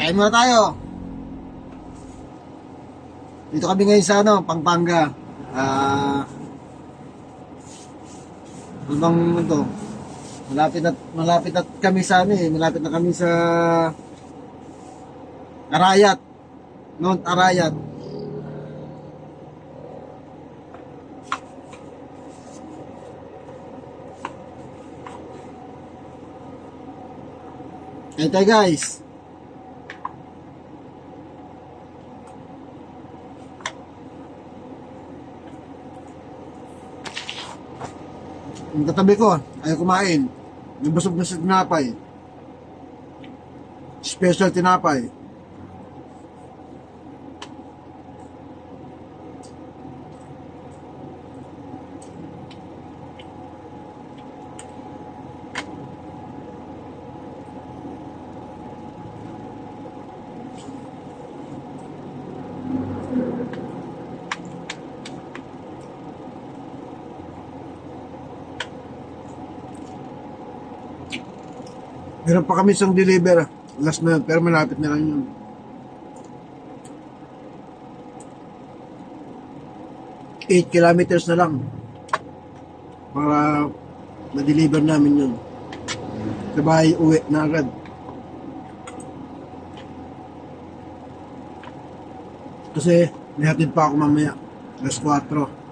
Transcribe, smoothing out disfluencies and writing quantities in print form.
Kain muna tayo. Dito kami ngayon sa Pampanga. Ano bang ito? Malapit na kami sa malapit na kami sa Arayat. Mount Arayat. Ayun tayo guys. Yung katabi ko, ayaw kumain. Yung busog na sa tinapay. Special tinapay. Meron pa kami isang deliver. Last na yun, pero malapit na lang yun. Eight kilometers na lang. Para ma-deliver namin yun. Sabay, uwi na agad. Kasi, nihatid pa ako mamaya. Alas 4.